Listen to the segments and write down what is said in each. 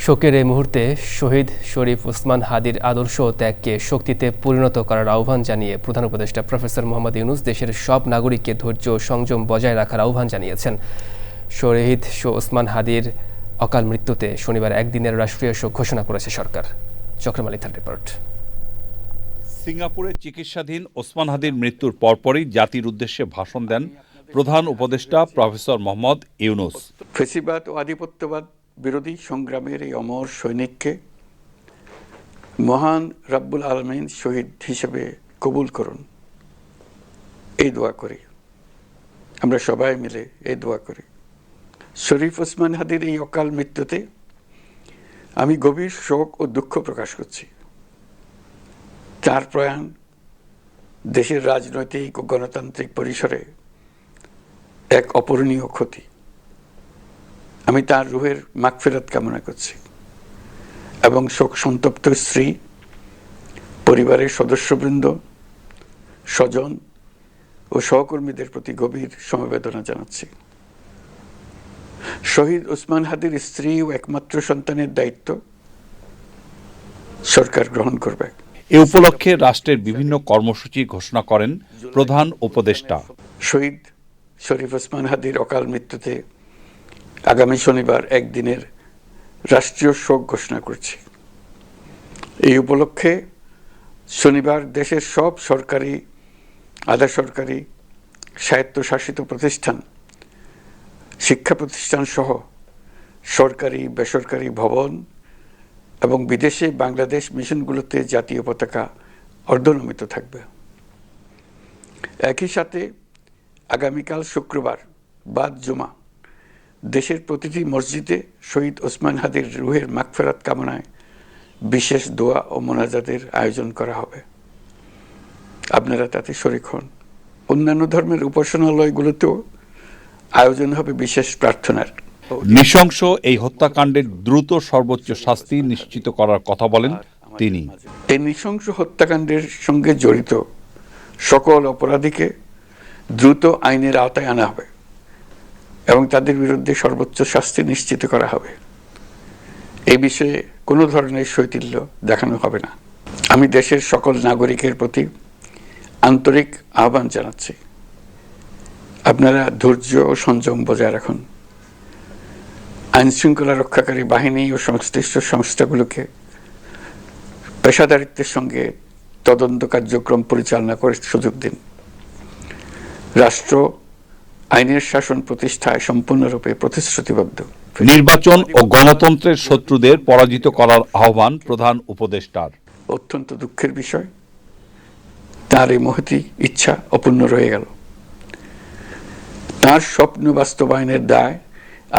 শোকের এই মুহূর্তে শহীদ শরীফ ওসমান হাদির আদর্শ ও ত্যাগকে শক্তিতে পরিণত করার আহ্বান জানিয়ে প্রধান উপদেষ্টা প্রফেসর মোহাম্মদ ইউনূস দেশের সব নাগরিককে ধৈর্য ও সংযম বজায় রাখার আহ্বান জানিয়েছেন। শহীদ ওসমান হাদির অকাল মৃত্যুতে শনিবার একদিনের রাষ্ট্রীয় শোক ঘোষণা করেছে সরকার। চক্রম আলী থার রিপোর্ট। সিঙ্গাপুরে চিকিৎসাধীন ওসমান হাদির মৃত্যুর পরপরই জাতির উদ্দেশ্যে ভাষণ দেন প্রধান উপদেষ্টা প্রফেসর মোহাম্মদ ইউনূস। ফ্যাসিবাদ ও আধিপত্যবাদ বিরোধী সংগ্রামের এই অমর সৈনিককে মহান রাব্বুল আলামিন শহীদ হিসেবে কবুল করুন, এই দোয়া করি। আমরা সবাই মিলে এই দোয়া করি। শরীফ ওসমান হাদির এই অকাল মৃত্যুতে আমি গভীর শোক ও দুঃখ প্রকাশ করছি। তার প্রয়াণ দেশের রাজনৈতিক ও গণতান্ত্রিক পরিসরে এক অপূরণীয় ক্ষতি। আমি তার রুহের মাগফিরাত কামনা করছি এবং শোক সন্তপ্ত স্ত্রী, পরিবারের সদস্যবৃন্দ, স্বজন ও সহকর্মীদের প্রতি গভীর সমবেদনা জানাচ্ছি। শহীদ ওসমান হাদির স্ত্রী ও একমাত্র সন্তানের দায়িত্ব সরকার গ্রহণ করবে। এ উপলক্ষে রাষ্ট্রের বিভিন্ন কর্মসূচি ঘোষণা করেন প্রধান উপদেষ্টা। শহীদ শরীফ ওসমান হাদির অকাল মৃত্যুতে আগামী শনিবার একদিনের রাষ্ট্রীয় শোক ঘোষণা করছি। এই উপলক্ষে শনিবার দেশের সব সরকারি, আধা সরকারি, স্বায়ত্তশাসিত প্রতিষ্ঠান, শিক্ষা প্রতিষ্ঠান সহ সরকারি বেসরকারি ভবন এবং বিদেশে বাংলাদেশ মিশনগুলোতে জাতীয় পতাকা অর্ধনমিত থাকবে। একই সাথে আগামীকাল শুক্রবার বাদ জুমা দেশের প্রতিটি মসজিদে শহীদ ওসমান হাদির রুহের মাগফিরাত কামনায় বিশেষ দোয়া ও মোনাজাতের আয়োজন করা হবে। আপনারা তাতে শরীক হন। অন্যান্য ধর্মের উপাসনালয়গুলোতেও আয়োজন হবে বিশেষ প্রার্থনার। নৃশংস এই হত্যাকাণ্ডের দ্রুত সর্বোচ্চ শাস্তি নিশ্চিত করার কথা বলেন তিনি। এই নৃশংস হত্যাকাণ্ডের সঙ্গে জড়িত সকল অপরাধীকে দ্রুত আইনের আওতায় আনা হবে এবং তাদের বিরুদ্ধে সর্বোচ্চ শাস্তি নিশ্চিত করা হবে। এই বিষয়ে কোনো ধরনের শৈথিল্য দেখানো হবে না। আমি দেশের সকল নাগরিকের প্রতি আন্তরিক আহ্বান জানাচ্ছি, আপনারা ধৈর্য ও সংযম বজায় রাখুন। আইনশৃঙ্খলা রক্ষাকারী বাহিনী ও সংশ্লিষ্ট সংস্থাগুলোকে পেশাদারিত্বের সঙ্গে তদন্ত কার্যক্রম পরিচালনা করে সুযোগ দিন। রাষ্ট্র আইনের শাসন প্রতিষ্ঠায় সম্পূর্ণরূপে প্রতিশ্রুতিবদ্ধ। নির্বাচন ও গণতন্ত্রের শত্রুদের পরাজিত করার আহ্বান প্রধান উপদেষ্টার। অত্যন্ত দুঃখের বিষয়, তার এই মহতী ইচ্ছা অপূর্ণ রয়ে গেল। তার স্বপ্ন বাস্তবায়নের দায়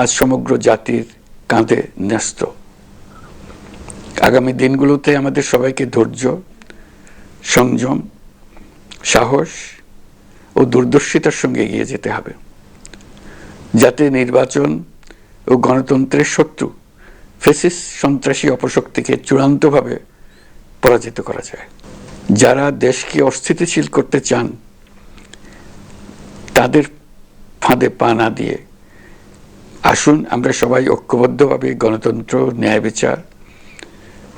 আজ সমগ্র জাতির কাঁধে ন্যস্ত। আগামী দিনগুলোতে আমাদের সবাইকে ধৈর্য, সংযম, সাহস ও দূরদর্শিতার সঙ্গে এগিয়ে যেতে হবে, যাতে নির্বাচন ও গণতন্ত্রের শত্রু ফ্যাসিস্ট সন্ত্রাসী অপশক্তিকে চূড়ান্তভাবে পরাজিত করা যায়। যারা দেশকে অস্থিতিশীল করতে চান তাদের ফাঁদে পা না দিয়ে আসুন আমরা সবাই ঐক্যবদ্ধভাবে গণতন্ত্র, ন্যায় বিচার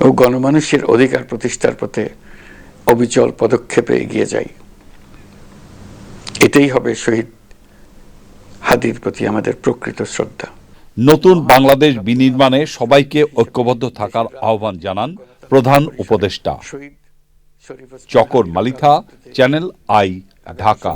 ও গণমানুষের অধিকার প্রতিষ্ঠার পথে অবিচল পদক্ষেপে এগিয়ে যাই। এটাই হবে শহীদ হাদির প্রতি আমাদের প্রকৃত শ্রদ্ধা। নতুন বাংলাদেশ বিনির্মাণে সবাইকে ঐক্যবদ্ধ থাকার আহ্বান জানান প্রধান উপদেষ্টা। চকর মালিথা, চ্যানেল আই, ঢাকা।